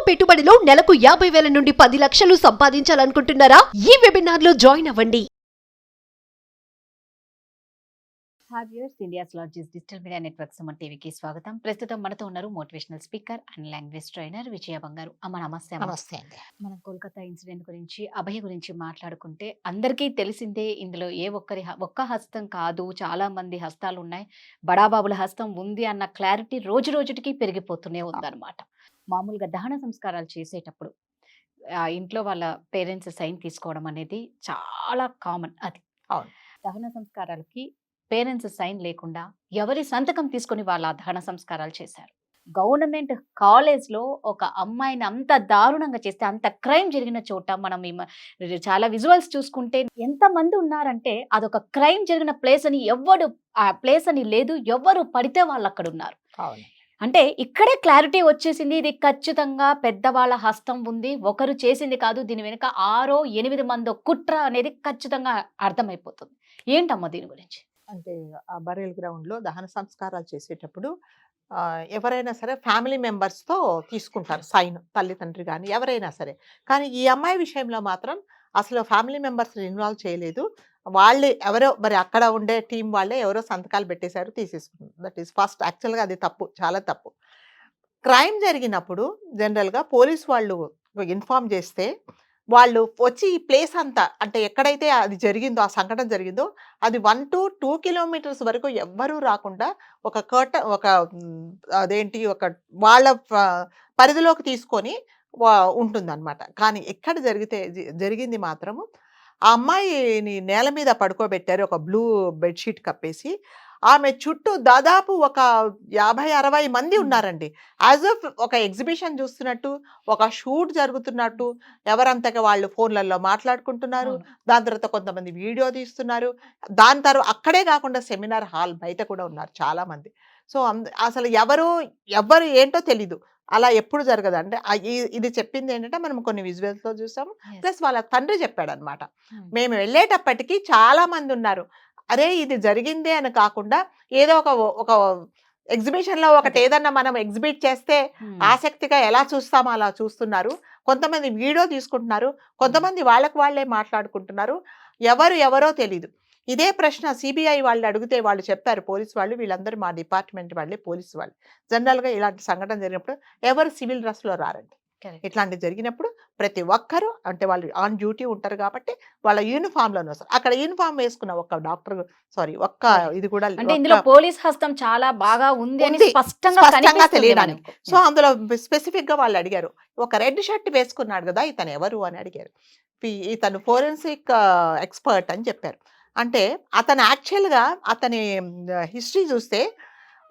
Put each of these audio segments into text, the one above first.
పెట్టుబడిలో నెలకు 50,000 నుండి 10 లక్షలు సంపాదించాలనుకుంటున్నారా? ఈ వెబినార్ లో జాయిన్ అవ్వండి. Hi viewers, India's largest digital media network Suman టీవీకి స్వాగతం. ప్రస్తుతం మనతో ఉన్నారు motivational speaker and language trainer Vijaya Bangaru. అమ్మ నమస్తే. నమస్తే అండి. మనం కోల్కతా ఇన్సిడెంట్ గురించి, అభయ గురించి మాట్లాడుకుంటే అందరికీ తెలిసిందే. ఇందులో ఏ ఒక్క హస్తం కాదు, చాలా మంది హస్తాలు ఉన్నాయి. బడాబాబుల హస్తం ఉంది అన్న క్లారిటీ రోజు రోజుటికి పెరిగిపోతూనే ఉందన్నమాట. మామూలుగా దహన సంస్కారాలు చేసేటప్పుడు ఇంట్లో వాళ్ళ పేరెంట్స్ సైన్ తీసుకోవడం అనేది చాలా కామన్. అది అవును. దహన సంస్కారాలకి పేరెంట్స్ సైన్ లేకుండా ఎవరి సంతకం తీసుకొని వాళ్ళ దహన సంస్కారాలు చేశారు. గవర్నమెంట్ కాలేజ్లో ఒక అమ్మాయిని అంత దారుణంగా చేస్తే, అంత క్రైమ్ జరిగిన చోట మనం చాలా విజువల్స్ చూసుకుంటే ఎంతమంది ఉన్నారంటే అదొక క్రైమ్ జరిగిన ప్లేస్ అని ఆ ప్లేస్ అని లేదు, ఎవరు పడితే వాళ్ళు అక్కడ ఉన్నారు. అవును. అంటే ఇక్కడే క్లారిటీ వచ్చేసింది. ఇది ఖచ్చితంగా పెద్దవాళ్ళ హస్తం ఉంది, ఒకరు చేసింది కాదు, దీని వెనుక 6-8 మందో కుట్ర అనేది ఖచ్చితంగా అర్థమైపోతుంది. ఏంటమ్మా దీని గురించి? అంటే ఆ బరియల్ గ్రౌండ్‌లో దహన సంస్కారాలు చేసేటప్పుడు ఎవరైనా సరే ఫ్యామిలీ మెంబర్స్‌తో తీసుకుంటారు సైన్. తల్లి, తండ్రి గాని ఎవరైనా సరే. కానీ ఈ అమ్మాయి విషయంలో మాత్రం అసలు ఫ్యామిలీ మెంబర్స్‌ని ఇన్వాల్వ్ చేయలేదు. వాళ్ళే ఎవరో మరి అక్కడ ఉండే టీమ్ వాళ్ళే ఎవరో సంతకాలు పెట్టేశారు, తీసేసుకున్నారు. That is first. యాక్చువల్‌గా అది తప్పు. చాలా తప్పు. క్రైమ్ జరిగినప్పుడు జనరల్‌గా పోలీస్ వాళ్ళు ఇన్ఫార్మ్ చేస్తే వాళ్ళు వచ్చి ఈ ప్లేస్ అంతా, అంటే ఎక్కడైతే అది జరిగిందో, ఆ సంఘటన జరిగిందో అది 1-2 కిలోమీటర్స్ వరకు ఎవ్వరూ రాకుండా ఒక అదేంటి ఒక వాళ్ళ పరిధిలోకి తీసుకొని ఉంటుందన్నమాట. కానీ ఎక్కడ జరిగింది మాత్రము ఆ అమ్మాయిని నేల మీద పడుకోబెట్టారు, ఒక బ్లూ బెడ్‌షీట్ కప్పేసి. ఆమె చుట్టూ దాదాపు ఒక 50-60 మంది ఉన్నారండి. యాజ్ ఇఫ్ ఒక ఎగ్జిబిషన్ చూస్తున్నట్టు, ఒక షూట్ జరుగుతున్నట్టు ఎవరంతగా వాళ్ళు ఫోన్లలో మాట్లాడుకుంటున్నారు. దాని తర్వాత కొంతమంది వీడియో తీస్తున్నారు. దాని తర్వాత అక్కడే కాకుండా సెమినార్ హాల్ బయట కూడా ఉన్నారు చాలామంది. సో అసలు ఎవరు ఏంటో తెలీదు. అలా ఎప్పుడు జరగదు. అంటే ఇది చెప్పింది ఏంటంటే మనం కొన్ని విజువల్స్‌లో చూసాము. ప్లస్ వాళ్ళ తండ్రి చెప్పాడనమాట. మేము వెళ్ళేటప్పటికి చాలా మంది ఉన్నారు. అరే ఇది జరిగిందే అని కాకుండా ఏదో ఒక ఎగ్జిబిషన్‌లో ఒకటి ఏదన్నా మనం ఎగ్జిబిట్ చేస్తే ఆసక్తిగా ఎలా చూస్తామో అలా చూస్తున్నారు. కొంతమంది వీడియో తీసుకుంటున్నారు, కొంతమంది వాళ్ళకి వాళ్ళే మాట్లాడుకుంటున్నారు. ఎవరో తెలీదు. ఇదే ప్రశ్న సిబిఐ వాళ్ళు అడిగితే వాళ్ళు చెప్పారు, పోలీసు వాళ్ళు, వీళ్ళందరూ మా డిపార్ట్మెంట్ వాళ్ళే, పోలీసు వాళ్ళు. జనరల్‌గా ఇలాంటి సంఘటన జరిగినప్పుడు ఎవరు సివిల్ డ్రెస్‌లో రారండి. ఇట్లాంటివి జరిగినప్పుడు ప్రతి ఒక్కరు, అంటే వాళ్ళు ఆన్ డ్యూటీ ఉంటారు కాబట్టి వాళ్ళ యూనిఫామ్‌లోనే వస్తారు. అక్కడ యూనిఫామ్ వేసుకున్న ఒక్క డాక్టర్, ఇది కూడా అంటే ఇందులో పోలీస్ హస్తం చాలా బాగా ఉంది అని స్పష్టంగా తెలియడానికి. సో అందులో స్పెసిఫిక్‌గా వాళ్ళు అడిగారు, ఒక రెడ్ షర్ట్ వేసుకున్నాడు కదా, ఇతను ఎవరు అని అడిగారు. ఇతను ఫోరెన్సిక్ ఎక్స్పర్ట్ అని చెప్పారు. అంటే అతను యాక్చువల్‌గా అతని హిస్టరీ చూస్తే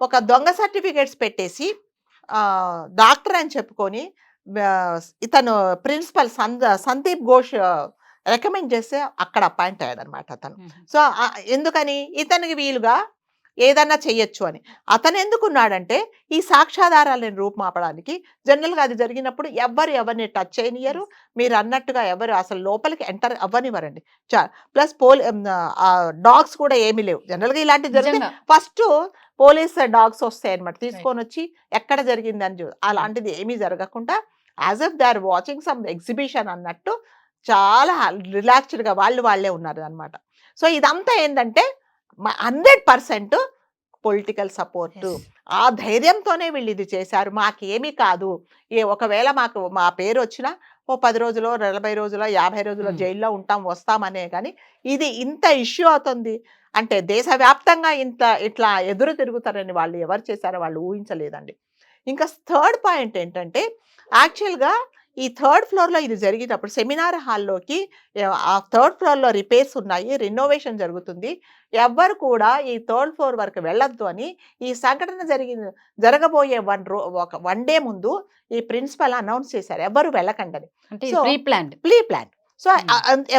ఒక దొంగ సర్టిఫికేట్స్ పెట్టేసి డాక్టర్ అని చెప్పుకొని ఇతను ప్రిన్సిపల్ సందీప్ ఘోష్ రికమెండ్ చేస్తే అక్కడ అపాయింట్ అయ్యాడనమాట అతను. సో ఎందుకని ఇతనికి వీలుగా ఏదన్నా చెయ్యొచ్చు అని. అతను ఎందుకున్నాడంటే ఈ సాక్ష్యాధారాలను రూపుమాపడానికి. జనరల్‌గా అది జరిగినప్పుడు ఎవరిని టచ్ చేయనియరు. మీరు అన్నట్టుగా ఎవరు అసలు లోపలికి ఎంటర్ అవ్వనివ్వరండి. ప్లస్ డాగ్స్ కూడా ఏమీ లేవు. జనరల్‌గా ఇలాంటివి జరిగితే ఫస్ట్ పోలీస్ డాగ్స్ వస్తాయన్నమాట, తీసుకొని వచ్చి ఎక్కడ జరిగిందని అలాంటిది ఏమీ జరగకుండా as if they are watching some exhibition అన్నట్టు చాలా రిలాక్స్డ్‌గా వాళ్ళే ఉన్నారు అనమాట. సో ఇదంతా ఏంటంటే 100% పొలిటికల్ సపోర్టు. ఆ ధైర్యంతోనే వీళ్ళు ఇది చేశారు. మాకేమీ కాదు, ఒకవేళ మా పేరు వచ్చినా 10 రోజులో, 40 రోజులో, 50 రోజులో జైల్లో వస్తామనే. కానీ ఇది ఇంత ఇష్యూ అవుతుంది అంటే దేశవ్యాప్తంగా ఇట్లా ఎదురు తిరుగుతారని వాళ్ళు ఎవరు చేశారో వాళ్ళు ఊహించలేదండి. ఇంకా థర్డ్ పాయింట్ ఏంటంటే, యాక్చువల్‌గా ఈ 3rd ఫ్లోర్‌లో ఇది జరిగేటప్పుడు సెమినార్ హాల్లోకి ఆ 3rd ఫ్లోర్‌లో రిపేర్స్ ఉన్నాయి, రెనోవేషన్ జరుగుతుంది. ఎవ్వరు కూడా ఈ 3rd ఫ్లోర్ వరకు వెళ్ళొద్దు అని ఈ సంఘటన జరగబోయే 1 డే ముందు ఈ ప్రిన్సిపల్ అనౌన్స్ చేశారు, ఎవరు వెళ్ళకండి. So pre plan. సో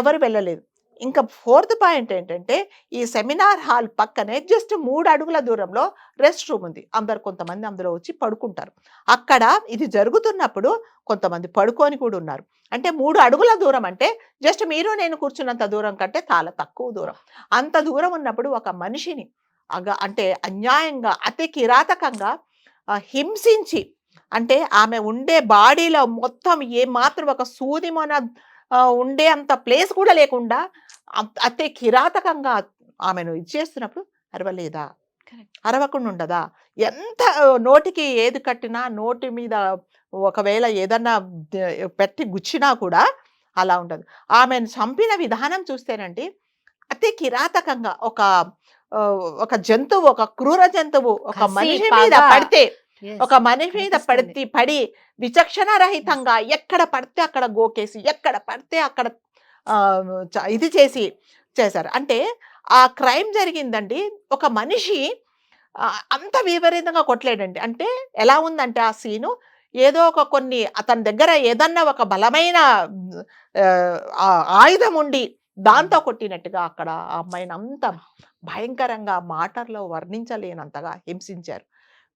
ఎవరు వెళ్ళలేదు. ఇంకా 4th పాయింట్ ఏంటంటే, ఈ సెమినార్ హాల్ పక్కనే జస్ట్ 3 అడుగుల దూరంలో రెస్ట్ రూమ్ ఉంది. కొంతమంది అందులో వచ్చి పడుకుంటారు. అక్కడ ఇది జరుగుతున్నప్పుడు కొంతమంది పడుకొని కూడా ఉన్నారు. అంటే 3 అడుగుల దూరం అంటే జస్ట్ మీరు నేను కూర్చున్నంత దూరం కంటే చాలా తక్కువ దూరం. అంత దూరం ఉన్నప్పుడు ఒక మనిషిని అంటే అన్యాయంగా, అతి కిరాతకంగా హింసించి అంటే ఆమె ఉండే బాడీలో మొత్తం ఏ మాత్రం ఒక సూది మన ఉండే అంత ప్లేస్ కూడా లేకుండా అతి కిరాతకంగా ఆమెను ఇచ్చేస్తున్నప్పుడు అరవలేదా? అరవకుండా ఉండదా? ఎంత నోటికి ఏది కట్టినా నోటి మీద ఒకవేళ ఏదన్నా పెట్టి గుచ్చినా కూడా అలా ఉండదు. ఆమెను చంపిన విధానం చూస్తేనండి అతి కిరాతకంగా ఒక జంతువు, ఒక క్రూర జంతువు ఒక కసి, మనిషి మీద పగ. పడితే Yes, ఒక మనిషి మీద అనిపిస్తుంది. పడి విచక్షణ రహితంగా ఎక్కడ పడితే అక్కడ గోకేసి ఎక్కడ పడితే అక్కడ ఇది చేశారు. అంటే ఆ క్రైమ్ జరిగిందండి. ఒక మనిషి అంత విపరీతంగా కొట్టలేడండి. అంటే ఎలా ఉందంటే ఆ సీను ఏదో కొన్ని అతని దగ్గర ఏదన్నా ఒక బలమైన ఆయుధం ఉండి దాంతో కొట్టినట్టుగా అక్కడ ఆ అమ్మాయిని అంత భయంకరంగా మాటల్లో వర్ణించలేనంతగా హింసించారు.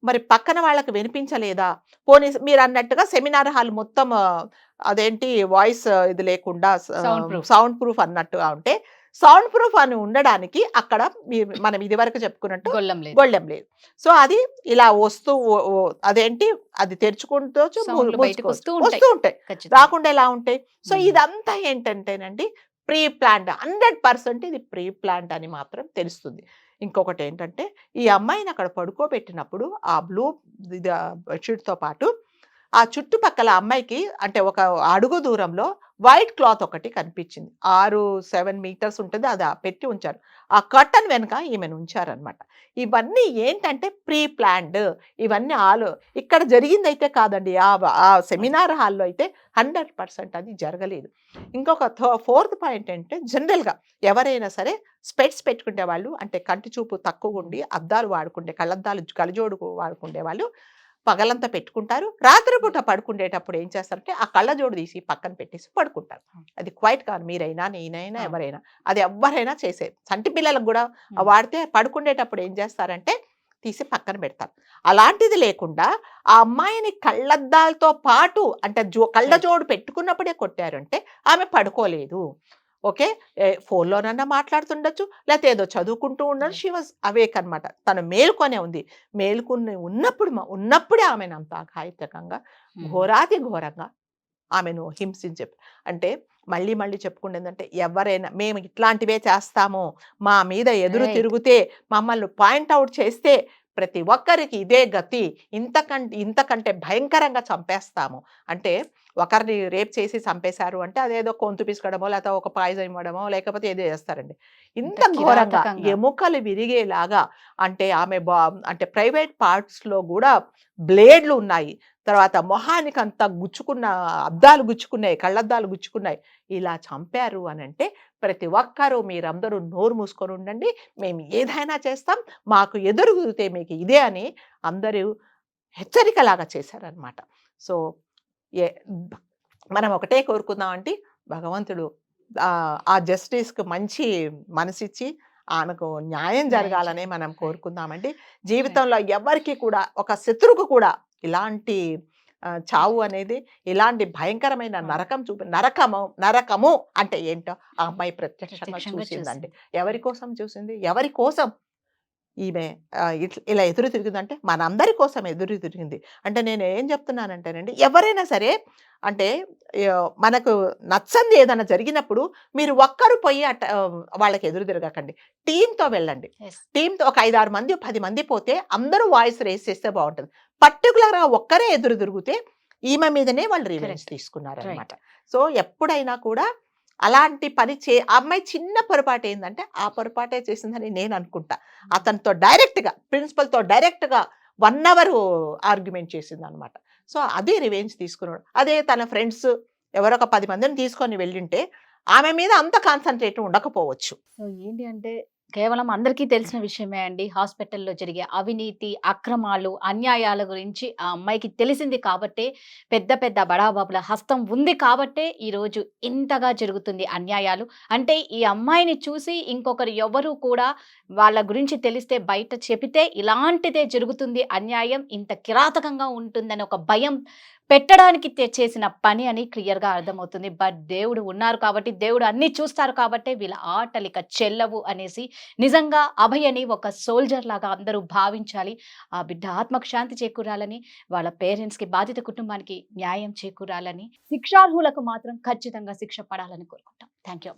మరి పక్కన వాళ్ళకి వినిపించలేదా? పోనీ మీరు అన్నట్టుగా సెమినార్ హాల్ మొత్తం అదేంటి వాయిస్ ఇది లేకుండా సౌండ్ ప్రూఫ్ అన్నట్టుగా ఉంటే, సౌండ్ ప్రూఫ్ అని ఉండడానికి అక్కడ మనం ఇది వరకు చెప్పుకున్నట్టు గొళ్ళెం లేదు. సో అది ఇలా వస్తూ అదేంటి అది తెరుచుకుంటూ వస్తూ ఉంటాయి, రాకుండా ఎలా ఉంటాయి. సో ఇదంతా ఏంటంటేనండి ప్రీ ప్లాన్డ్, 100% ఇది ప్రీ ప్లాన్డ్ అని మాత్రం తెలుస్తుంది. ఇంకొకటి ఏంటంటే ఈ అమ్మాయిని అక్కడ పడుకోబెట్టినప్పుడు ఆ బ్లూ బెడ్షీట్తో పాటు ఆ చుట్టుపక్కల అమ్మాయికి అంటే ఒక అడుగు దూరంలో వైట్ క్లాత్ ఒకటి కనిపించింది. 6-7 మీటర్స్ ఉంటుంది, అది పెట్టి ఉంచారు. ఆ కర్టన్ వెనుక ఈమెను ఉంచారనమాట. ఇవన్నీ ఏంటంటే ప్రీ ప్లాన్డ్. ఇవన్నీ ఇక్కడ జరిగిందైతే కాదండి. ఆ సెమినార్ హాల్లో అయితే 100% అది జరగలేదు. ఇంకొక 4th పాయింట్ ఏంటంటే జనరల్గా ఎవరైనా సరే స్పెట్స్ పెట్టుకునే వాళ్ళు, అంటే కంటి చూపు తక్కువ ఉండి అద్దాలు వాడుకుంటే, కళ్ళజోడు వాడుకునే వాళ్ళు పగలంతా పెట్టుకుంటారు. రాత్రిపూట పడుకునేటప్పుడు ఏం చేస్తారంటే ఆ కళ్ళజోడు తీసి పక్కన పెట్టేసి పడుకుంటారు. అది క్వైట్ కాదు, మీరైనా నేనైనా ఎవరైనా, అది ఎవరైనా చేసేది. సంటి పిల్లలకు కూడా వాడితే పడుకునేటప్పుడు ఏం చేస్తారంటే తీసి పక్కన పెడతారు. అలాంటిది లేకుండా ఆ అమ్మాయిని కళ్ళద్దాలతో పాటు అంటే కళ్ళజోడు పెట్టుకున్నప్పుడే కొట్టారంటే ఆమె పడుకోలేదు. ఓకే, ఫోన్లోనన్నా మాట్లాడుతుండొచ్చు, లేకపోతే ఏదో చదువుకుంటూ ఉండొచ్చు. షీ వాజ్ అవేక్ అనమాట. తను మేలుకొనే ఉంది. మేలుకుని ఉన్నప్పుడే ఆమెను అంత అఘాయితకంగా ఘోరాతి ఘోరంగా ఆమెను హింసించే, అంటే మళ్ళీ చెప్పుకుంటుందంటే ఎవరైనా మేము ఇట్లాంటివే చేస్తాము, మా మీద ఎదురు తిరిగితే మమ్మల్ని పాయింట్అవుట్ చేస్తే ప్రతి ఒక్కరికి ఇదే గతి, ఇంతకంటే భయంకరంగా చంపేస్తాము. అంటే ఒకరిని రేప్ చేసి చంపేశారు అంటే అదేదో గొంతు పిసుకడమో లేకపోతే ఒక పాయిజన్ ఇవ్వడమో లేకపోతే ఏదో చేస్తారండి. ఇంత ఘోరంగా ఎముకలు విరిగేలాగా, అంటే ఆమె అంటే ప్రైవేట్ పార్ట్స్లో కూడా బ్లేడ్లు ఉన్నాయి. తర్వాత మొహానికి అంతా గుచ్చుకున్న అద్దాలు గుచ్చుకున్నాయి, కళ్ళద్దాలు గుచ్చుకున్నాయి. ఇలా చంపారు అని అంటే ప్రతి ఒక్కరూ మీరందరూ నోరు మూసుకొని ఉండండి, మేము ఏదైనా చేస్తాం, మాకు ఎదురుగుతే మీకు ఇదే అని అందరూ హెచ్చరికలాగా చేశారనమాట. సో మనం ఒకటే కోరుకుందామంటే భగవంతుడు ఆ జస్టిస్కి మంచి మనసిచ్చి ఆమెకు న్యాయం జరగాలనే మనం కోరుకుందామండి. జీవితంలో ఎవరికి కూడా ఒక శత్రువుకు కూడా ఇలాంటి చావు అనేది, ఇలాంటి భయంకరమైన నరకము అంటే ఏంటో ఆ అమ్మాయి ప్రత్యక్షంగా చూసిందండి. ఎవరి కోసం చూసింది? ఎవరి కోసం ఈమె ఇలా ఎదురు తిరిగిందంటే మనందరి కోసం ఎదురు తిరిగింది. అంటే నేను ఏం చెప్తున్నానంటేనండి, ఎవరైనా సరే అంటే మనకు నచ్చంది ఏదైనా జరిగినప్పుడు మీరు ఒక్కరు పోయి వాళ్ళకి ఎదురు తిరగకండి, టీంతో వెళ్ళండి. టీంతో ఒక 5-6 మంది 10 మంది పోతే అందరూ వాయిస్ రేస్ చేస్తే బాగుంటుంది. పర్టికులర్గా ఒక్కరే ఎదురు తిరిగితే ఈమె మీదనే వాళ్ళు రివెంజ్ తీసుకున్నారనమాట. సో ఎప్పుడైనా కూడా అలాంటి పని అమ్మాయి చిన్న పొరపాటు ఏంటంటే ఆ పొరపాటే చేసిందని నేను అనుకుంటా. అతనితో డైరెక్ట్గా ప్రిన్సిపల్తో డైరెక్ట్గా 1 hour ఆర్గ్యుమెంట్ చేసింది అనమాట. సో అది రివెంజ్ తీసుకున్నాడు. అదే తన ఫ్రెండ్స్ ఎవరో ఒక 10 మందిని తీసుకొని వెళ్ళింటే ఆమె మీద అంత కాన్సన్ట్రేట్ ఉండకపోవచ్చు. సో ఏంటి అంటే కేవలం అందరికీ తెలిసిన విషయమే అండి. హాస్పిటల్లో జరిగే అవినీతి, అక్రమాలు, అన్యాయాల గురించి ఆ అమ్మాయికి తెలిసింది కాబట్టే, పెద్ద బడాబాబుల హస్తం ఉంది కాబట్టే ఈరోజు ఇంతగా జరుగుతుంది అన్యాయాలు. అంటే ఈ అమ్మాయిని చూసి ఇంకొకరు ఎవరు కూడా వాళ్ళ గురించి తెలిస్తే బయట చెబితే ఇలాంటిదే జరుగుతుంది, అన్యాయం ఇంత కిరాతకంగా ఉంటుందని ఒక భయం పెట్టడానికి చేసిన పని అని క్లియర్ గా అర్థమవుతుంది. బట్ దేవుడు ఉన్నారు కాబట్టి, దేవుడు అన్ని చూస్తారు కాబట్టి వీళ్ళ ఆటలు ఇక చెల్లవు అనేసి నిజంగా అభయని ఒక సోల్జర్ లాగా అందరూ భావించాలి. ఆ బిడ్డ ఆత్మకు శాంతి చేకూరాలని, వాళ్ళ పేరెంట్స్ కి, బాధిత కుటుంబానికి న్యాయం చేకూరాలని, శిక్షార్హులకు మాత్రం ఖచ్చితంగా శిక్ష పడాలని కోరుకుంటాం. Thank you.